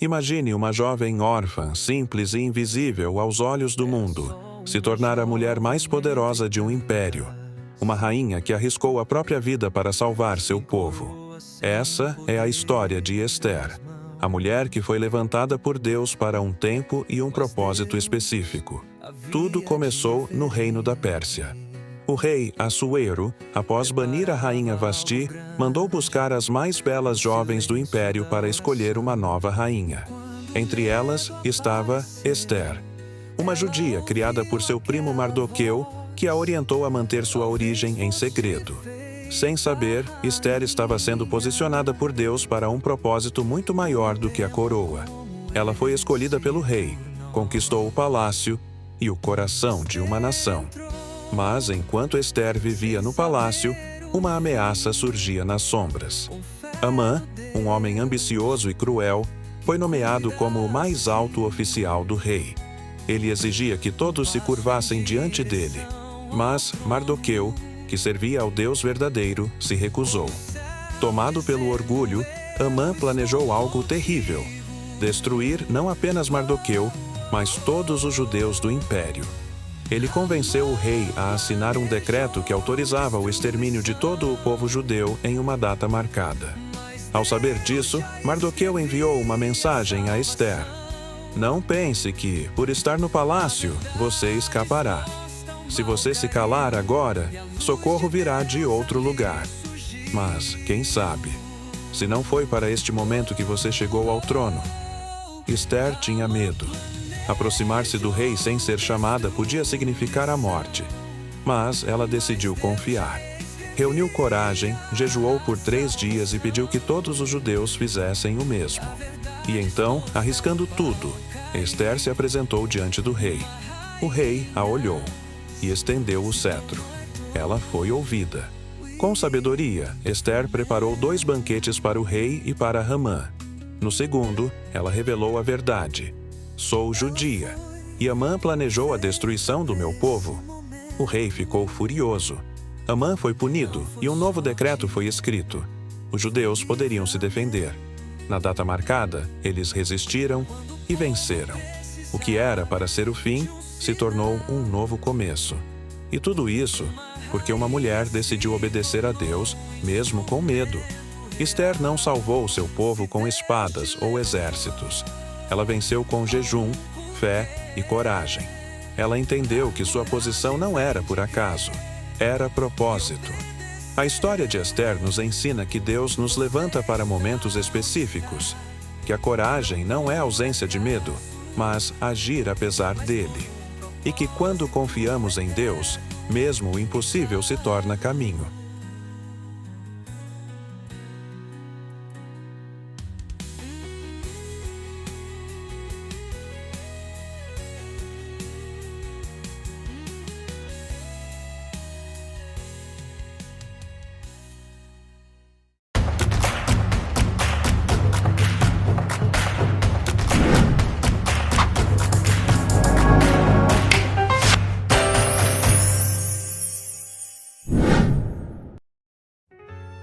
Imagine uma jovem órfã, simples e invisível aos olhos do mundo, se tornar a mulher mais poderosa de um império. Uma rainha que arriscou a própria vida para salvar seu povo. Essa é a história de Esther, a mulher que foi levantada por Deus para um tempo e um propósito específico. Tudo começou no reino da Pérsia. O rei Assuero, após banir a rainha Vasti, mandou buscar as mais belas jovens do império para escolher uma nova rainha. Entre elas estava Esther, uma judia criada por seu primo Mardoqueu, que a orientou a manter sua origem em segredo. Sem saber, Esther estava sendo posicionada por Deus para um propósito muito maior do que a coroa. Ela foi escolhida pelo rei, conquistou o palácio e o coração de uma nação. Mas, enquanto Esther vivia no palácio, uma ameaça surgia nas sombras. Amã, um homem ambicioso e cruel, foi nomeado como o mais alto oficial do rei. Ele exigia que todos se curvassem diante dele. Mas Mardoqueu, que servia ao Deus verdadeiro, se recusou. Tomado pelo orgulho, Amã planejou algo terrível: destruir não apenas Mardoqueu, mas todos os judeus do império. Ele convenceu o rei a assinar um decreto que autorizava o extermínio de todo o povo judeu em uma data marcada. Ao saber disso, Mardoqueu enviou uma mensagem a Esther: "Não pense que, por estar no palácio, você escapará. Se você se calar agora, socorro virá de outro lugar. Mas, quem sabe, se não foi para este momento que você chegou ao trono." Esther tinha medo. Aproximar-se do rei sem ser chamada podia significar a morte. Mas ela decidiu confiar. Reuniu coragem, jejuou por 3 dias e pediu que todos os judeus fizessem o mesmo. E então, arriscando tudo, Esther se apresentou diante do rei. O rei a olhou e estendeu o cetro. Ela foi ouvida. Com sabedoria, Esther preparou 2 banquetes para o rei e para Hamã. No segundo, ela revelou a verdade: "Sou judia, e Amã planejou a destruição do meu povo." O rei ficou furioso. Amã foi punido e um novo decreto foi escrito. Os judeus poderiam se defender. Na data marcada, eles resistiram e venceram. O que era para ser o fim se tornou um novo começo. E tudo isso porque uma mulher decidiu obedecer a Deus, mesmo com medo. Esther não salvou seu povo com espadas ou exércitos. Ela venceu com jejum, fé e coragem. Ela entendeu que sua posição não era por acaso, era propósito. A história de Esther nos ensina que Deus nos levanta para momentos específicos, que a coragem não é ausência de medo, mas agir apesar dele. E que quando confiamos em Deus, mesmo o impossível se torna caminho.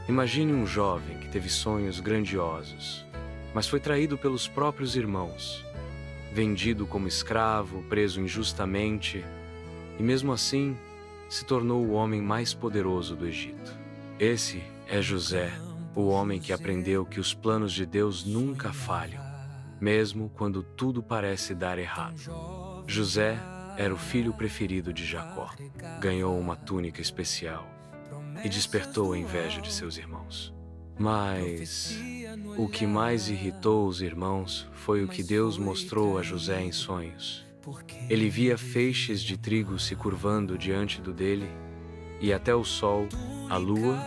Imagine um jovem que teve sonhos grandiosos, mas foi traído pelos próprios irmãos, vendido como escravo, preso injustamente, e mesmo assim se tornou o homem mais poderoso do Egito. Esse é José, o homem que aprendeu que os planos de Deus nunca falham, mesmo quando tudo parece dar errado. José era o filho preferido de Jacó. Ganhou uma túnica especial e despertou a inveja de seus irmãos. Mas o que mais irritou os irmãos foi o que Deus mostrou a José em sonhos. Ele via feixes de trigo se curvando diante dele, e até o sol, a lua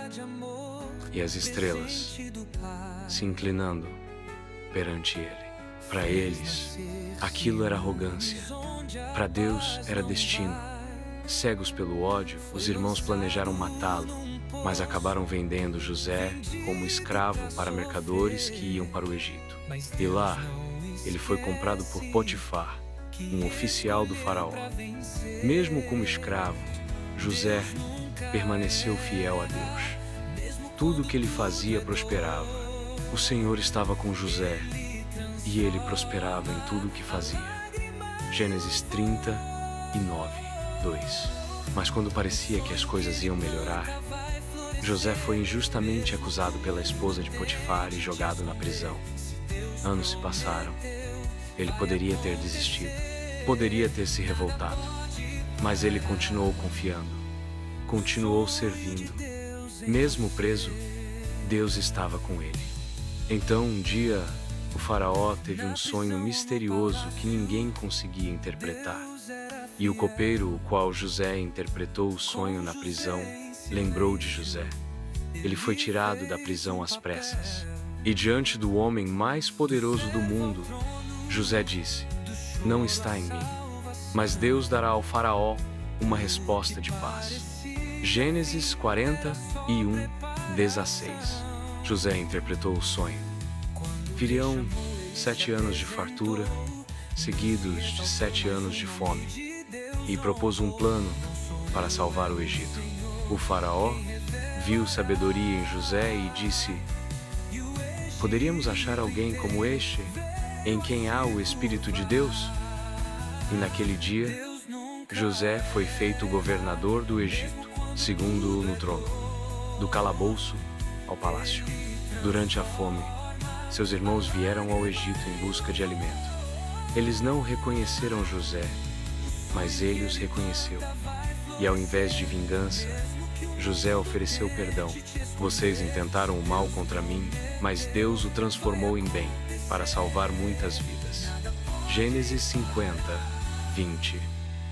e as estrelas se inclinando perante ele. Para eles, aquilo era arrogância. Para Deus, era destino. Cegos pelo ódio, os irmãos planejaram matá-lo, mas acabaram vendendo José como escravo para mercadores que iam para o Egito. E lá, ele foi comprado por Potifar, um oficial do faraó. Mesmo como escravo, José permaneceu fiel a Deus. Tudo que ele fazia prosperava. O Senhor estava com José, e ele prosperava em tudo o que fazia. Gênesis 39:2. Mas quando parecia que as coisas iam melhorar, José foi injustamente acusado pela esposa de Potifar e jogado na prisão. Anos se passaram. Ele poderia ter desistido, poderia ter se revoltado, mas ele continuou confiando, continuou servindo. Mesmo preso, Deus estava com ele. Então, um dia, o faraó teve um sonho misterioso que ninguém conseguia interpretar. E o copeiro, o qual José interpretou o sonho na prisão, lembrou de José. Ele foi tirado da prisão às pressas. E diante do homem mais poderoso do mundo, José disse: "Não está em mim, mas Deus dará ao faraó uma resposta de paz." Gênesis 41:16. José interpretou o sonho. Viriam 7 anos de fartura, seguidos de 7 anos de fome, e propôs um plano para salvar o Egito. O faraó viu sabedoria em José e disse: "Poderíamos achar alguém como este, em quem há o Espírito de Deus?" E naquele dia, José foi feito governador do Egito, segundo no trono, do calabouço ao palácio. Durante a fome, seus irmãos vieram ao Egito em busca de alimento. Eles não reconheceram José, mas ele os reconheceu. E ao invés de vingança, José ofereceu perdão. "Vocês intentaram o mal contra mim, mas Deus o transformou em bem, para salvar muitas vidas." Gênesis 50:20.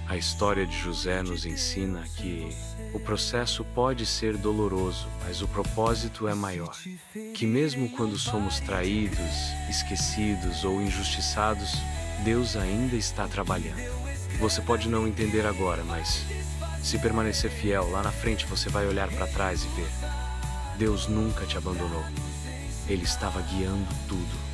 A história de José nos ensina que o processo pode ser doloroso, mas o propósito é maior. Que mesmo quando somos traídos, esquecidos ou injustiçados, Deus ainda está trabalhando. Você pode não entender agora, mas se permanecer fiel, lá na frente você vai olhar para trás e ver: Deus nunca te abandonou. Ele estava guiando tudo.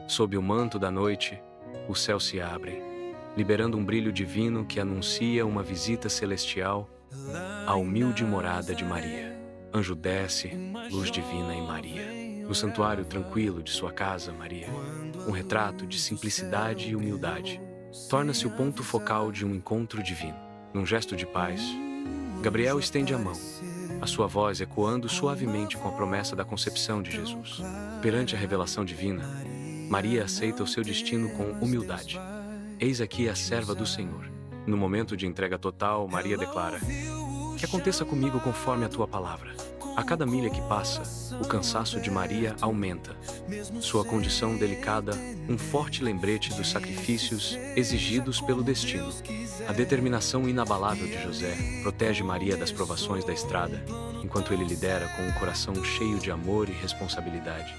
Sob o manto da noite, o céu se abre, liberando um brilho divino que anuncia uma visita celestial à humilde morada de Maria. Anjo desce, luz divina em Maria. No santuário tranquilo de sua casa, Maria, um retrato de simplicidade e humildade, torna-se o ponto focal de um encontro divino. Num gesto de paz, Gabriel estende a mão, a sua voz ecoando suavemente com a promessa da concepção de Jesus. Perante a revelação divina, Maria aceita o seu destino com humildade. "Eis aqui a serva do Senhor." No momento de entrega total, Maria declara: "Que aconteça comigo conforme a tua palavra." A cada milha que passa, o cansaço de Maria aumenta. Sua condição delicada, um forte lembrete dos sacrifícios exigidos pelo destino. A determinação inabalável de José protege Maria das provações da estrada, enquanto ele lidera com um coração cheio de amor e responsabilidade.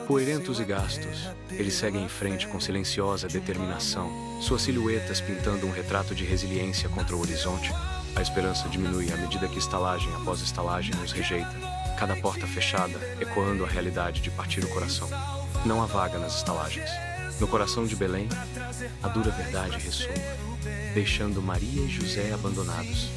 Poerentos e gastos, ele segue em frente com silenciosa determinação, suas silhuetas pintando um retrato de resiliência contra o horizonte. A esperança diminui à medida que estalagem após estalagem nos rejeita, cada porta fechada ecoando a realidade de partir o coração. Não há vaga nas estalagens. No coração de Belém, a dura verdade ressoa, deixando Maria e José abandonados,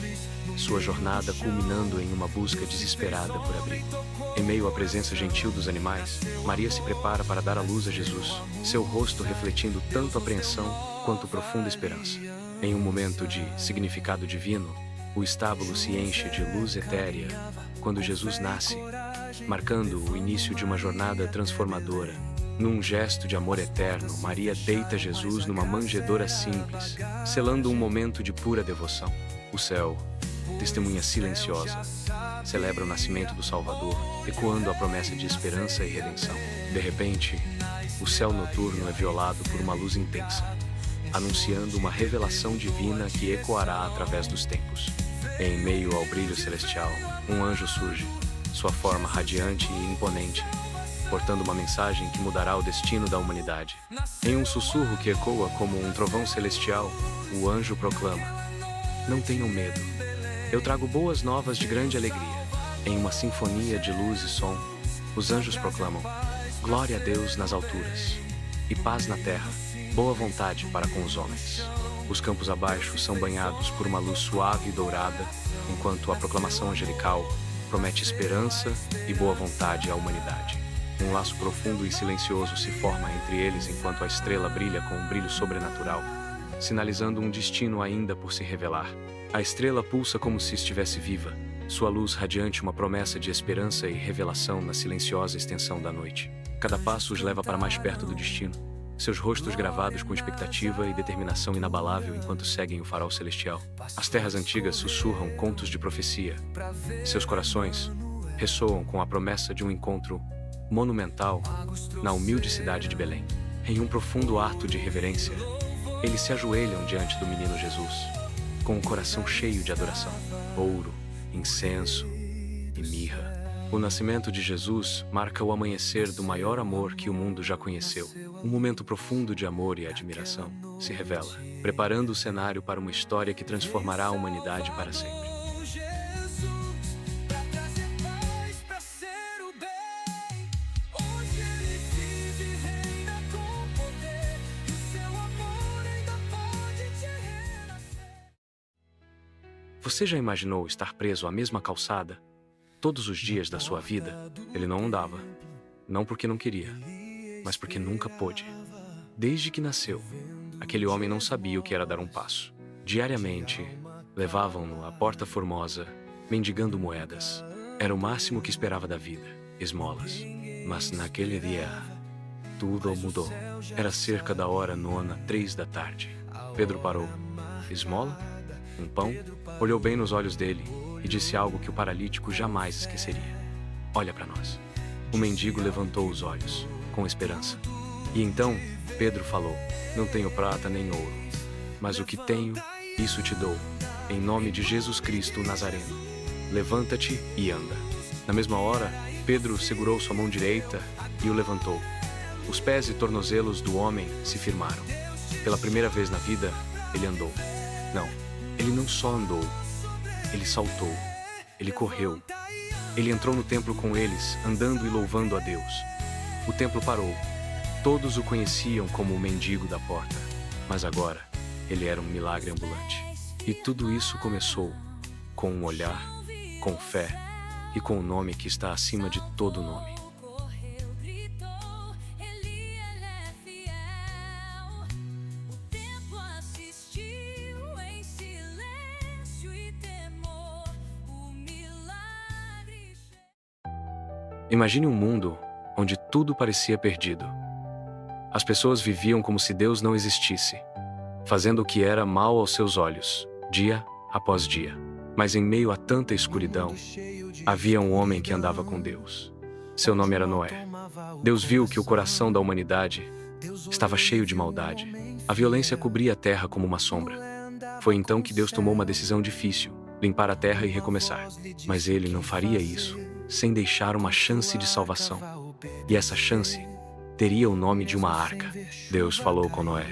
sua jornada culminando em uma busca desesperada por abrigo. Em meio à presença gentil dos animais, Maria se prepara para dar à luz a Jesus, seu rosto refletindo tanto apreensão quanto profunda esperança. Em um momento de significado divino, o estábulo se enche de luz etérea quando Jesus nasce, marcando o início de uma jornada transformadora. Num gesto de amor eterno, Maria deita Jesus numa manjedoura simples, selando um momento de pura devoção. O céu, testemunha silenciosa, celebra o nascimento do Salvador, ecoando a promessa de esperança e redenção. De repente, o céu noturno é violado por uma luz intensa, anunciando uma revelação divina que ecoará através dos tempos. Em meio ao brilho celestial, um anjo surge, sua forma radiante e imponente, portando uma mensagem que mudará o destino da humanidade. Em um sussurro que ecoa como um trovão celestial, o anjo proclama: "Não tenham medo. Eu trago boas novas de grande alegria." Em uma sinfonia de luz e som, os anjos proclamam: "Glória a Deus nas alturas, e paz na terra, boa vontade para com os homens. Os campos abaixo são banhados por uma luz suave e dourada, enquanto a proclamação angelical promete esperança e boa vontade à humanidade. Um laço profundo e silencioso se forma entre eles enquanto a estrela brilha com um brilho sobrenatural, sinalizando um destino ainda por se revelar. A estrela pulsa como se estivesse viva, sua luz radiante uma promessa de esperança e revelação na silenciosa extensão da noite. Cada passo os leva para mais perto do destino, seus rostos gravados com expectativa e determinação inabalável enquanto seguem o farol celestial. As terras antigas sussurram contos de profecia. Seus corações ressoam com a promessa de um encontro monumental na humilde cidade de Belém. Em um profundo ato de reverência, eles se ajoelham diante do menino Jesus, com o coração cheio de adoração, ouro, incenso e mirra. O nascimento de Jesus marca o amanhecer do maior amor que o mundo já conheceu. Um momento profundo de amor e admiração se revela, preparando o cenário para uma história que transformará a humanidade para sempre. Você já imaginou estar preso à mesma calçada todos os dias da sua vida? Ele não andava, não porque não queria, mas porque nunca pôde. Desde que nasceu, aquele homem não sabia o que era dar um passo. Diariamente, levavam-no à Porta Formosa, mendigando moedas. Era o máximo que esperava da vida, esmolas. Mas naquele dia, tudo mudou. Era cerca da hora 9:03 da tarde. Pedro parou. Esmola? Um pão? Olhou bem nos olhos dele e disse algo que o paralítico jamais esqueceria. Olha para nós. O mendigo levantou os olhos, com esperança. E então, Pedro falou, não tenho prata nem ouro, mas o que tenho, isso te dou. Em nome de Jesus Cristo Nazareno, levanta-te e anda. Na mesma hora, Pedro segurou sua mão direita e o levantou. Os pés e tornozelos do homem se firmaram. Pela primeira vez na vida, ele andou. Não, ele não só andou, ele saltou, ele correu. Ele entrou no templo com eles, andando e louvando a Deus. O templo parou. Todos o conheciam como o mendigo da porta, mas agora ele era um milagre ambulante. E tudo isso começou com um olhar, com fé e com o nome que está acima de todo nome. Imagine um mundo onde tudo parecia perdido. As pessoas viviam como se Deus não existisse, fazendo o que era mal aos seus olhos, dia após dia. Mas em meio a tanta escuridão, havia um homem que andava com Deus. Seu nome era Noé. Deus viu que o coração da humanidade estava cheio de maldade. A violência cobria a terra como uma sombra. Foi então que Deus tomou uma decisão difícil, limpar a terra e recomeçar. Mas ele não faria isso sem deixar uma chance de salvação. E essa chance teria o nome de uma arca. Deus falou com Noé: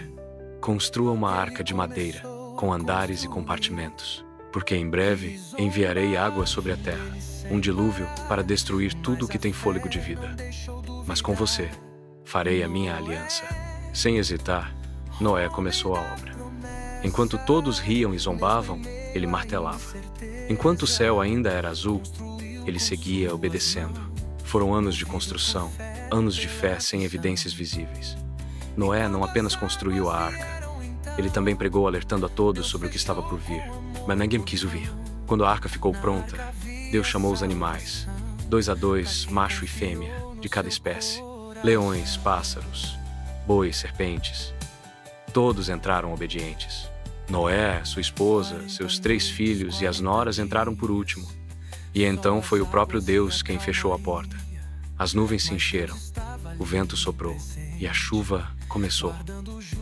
construa uma arca de madeira, com andares e compartimentos, porque em breve enviarei água sobre a terra, um dilúvio para destruir tudo que tem fôlego de vida. Mas com você farei a minha aliança. Sem hesitar, Noé começou a obra. Enquanto todos riam e zombavam, ele martelava. Enquanto o céu ainda era azul, ele seguia obedecendo. Foram anos de construção, anos de fé sem evidências visíveis. Noé não apenas construiu a arca, ele também pregou alertando a todos sobre o que estava por vir. Mas ninguém quis ouvir. Quando a arca ficou pronta, Deus chamou os animais, 2 a 2, macho e fêmea, de cada espécie. Leões, pássaros, bois, serpentes. Todos entraram obedientes. Noé, sua esposa, seus 3 filhos e as noras entraram por último. E então foi o próprio Deus quem fechou a porta. As nuvens se encheram, o vento soprou e a chuva começou.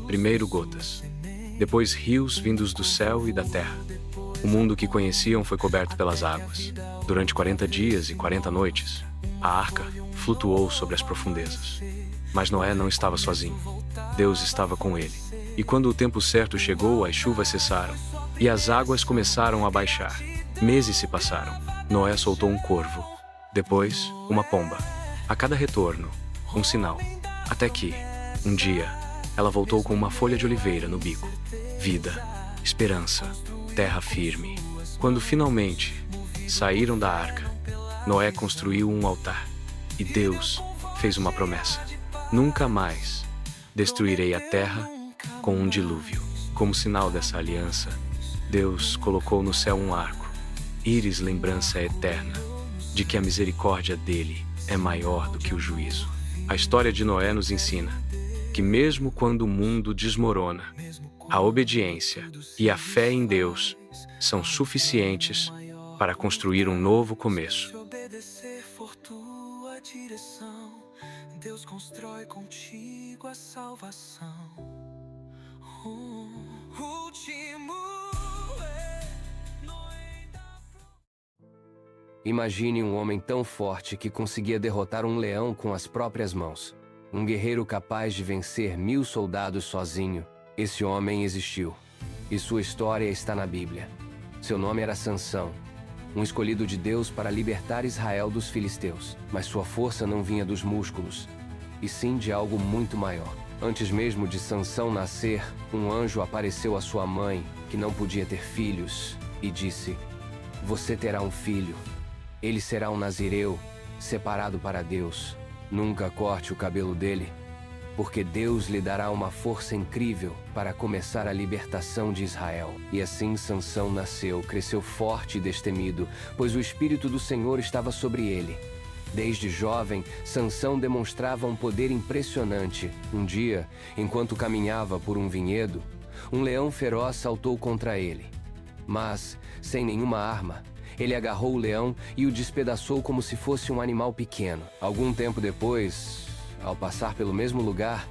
Primeiro gotas, depois rios vindos do céu e da terra. O mundo que conheciam foi coberto pelas águas. Durante 40 dias e 40 noites, a arca flutuou sobre as profundezas. Mas Noé não estava sozinho. Deus estava com ele. E quando o tempo certo chegou, as chuvas cessaram e as águas começaram a baixar. Meses se passaram. Noé soltou um corvo, depois uma pomba. A cada retorno, um sinal. Até que, um dia, ela voltou com uma folha de oliveira no bico. Vida, esperança, terra firme. Quando finalmente saíram da arca, Noé construiu um altar e Deus fez uma promessa: nunca mais destruirei a terra com um dilúvio. Como sinal dessa aliança, Deus colocou no céu um arco, íris lembrança eterna de que a misericórdia dele é maior do que o juízo. A história de Noé nos ensina que mesmo quando o mundo desmorona, a obediência e a fé em Deus são suficientes para construir um novo começo. Deus constrói contigo a salvação. Imagine um homem tão forte que conseguia derrotar um leão com as próprias mãos. Um guerreiro capaz de vencer 1000 soldados sozinho. Esse homem existiu, e sua história está na Bíblia. Seu nome era Sansão, um escolhido de Deus para libertar Israel dos filisteus. Mas sua força não vinha dos músculos, e sim de algo muito maior. Antes mesmo de Sansão nascer, um anjo apareceu à sua mãe, que não podia ter filhos, e disse: "Você terá um filho. Ele será um nazireu, separado para Deus. Nunca corte o cabelo dele, porque Deus lhe dará uma força incrível para começar a libertação de Israel." E assim Sansão nasceu, cresceu forte e destemido, pois o Espírito do Senhor estava sobre ele. Desde jovem, Sansão demonstrava um poder impressionante. Um dia, enquanto caminhava por um vinhedo, um leão feroz saltou contra ele. Mas, sem nenhuma arma, ele agarrou o leão e o despedaçou como se fosse um animal pequeno. Algum tempo depois, ao passar pelo mesmo lugar,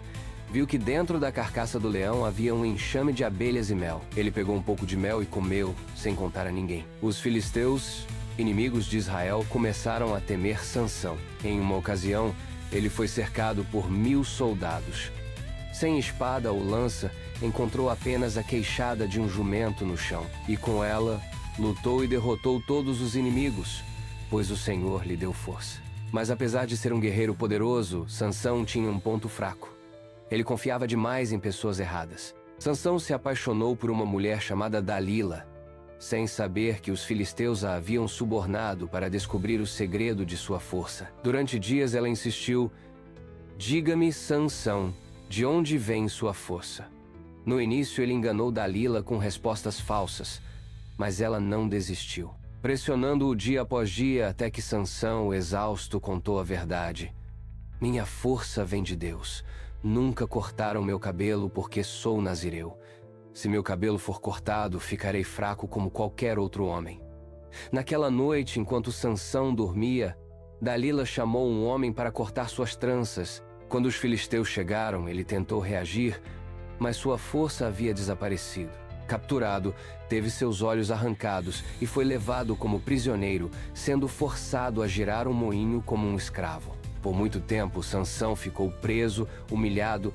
viu que dentro da carcaça do leão havia um enxame de abelhas e mel. Ele pegou um pouco de mel e comeu, sem contar a ninguém. Os filisteus, inimigos de Israel, começaram a temer Sansão. Em uma ocasião, ele foi cercado por 1000 soldados. Sem espada ou lança, encontrou apenas a queixada de um jumento no chão. E com ela, lutou e derrotou todos os inimigos, pois o Senhor lhe deu força. Mas apesar de ser um guerreiro poderoso, Sansão tinha um ponto fraco. Ele confiava demais em pessoas erradas. Sansão se apaixonou por uma mulher chamada Dalila, sem saber que os filisteus a haviam subornado para descobrir o segredo de sua força. Durante dias ela insistiu: "Diga-me, Sansão, de onde vem sua força?" No início ele enganou Dalila com respostas falsas, mas ela não desistiu, pressionando-o dia após dia até que Sansão, exausto, contou a verdade: "Minha força vem de Deus. Nunca cortaram meu cabelo porque sou nazireu. Se meu cabelo for cortado, ficarei fraco como qualquer outro homem." Naquela noite, enquanto Sansão dormia, Dalila chamou um homem para cortar suas tranças. Quando os filisteus chegaram, ele tentou reagir, mas sua força havia desaparecido. Capturado, teve seus olhos arrancados e foi levado como prisioneiro, sendo forçado a girar um moinho como um escravo. Por muito tempo, Sansão ficou preso, humilhado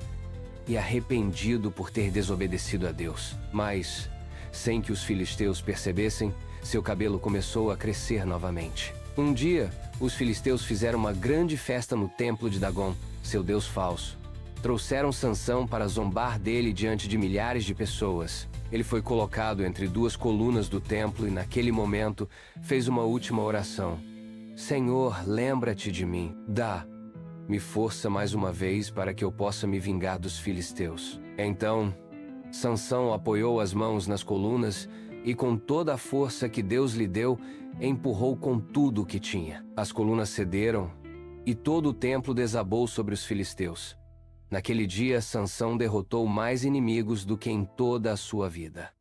e arrependido por ter desobedecido a Deus. Mas, sem que os filisteus percebessem, seu cabelo começou a crescer novamente. Um dia, os filisteus fizeram uma grande festa no templo de Dagom, seu deus falso. Trouxeram Sansão para zombar dele diante de milhares de pessoas. Ele foi colocado entre 2 colunas do templo e, naquele momento, fez uma última oração: "Senhor, lembra-te de mim. Dá-me força mais uma vez para que eu possa me vingar dos filisteus." Então, Sansão apoiou as mãos nas colunas e, com toda a força que Deus lhe deu, empurrou com tudo o que tinha. As colunas cederam e todo o templo desabou sobre os filisteus. Naquele dia, Sansão derrotou mais inimigos do que em toda a sua vida.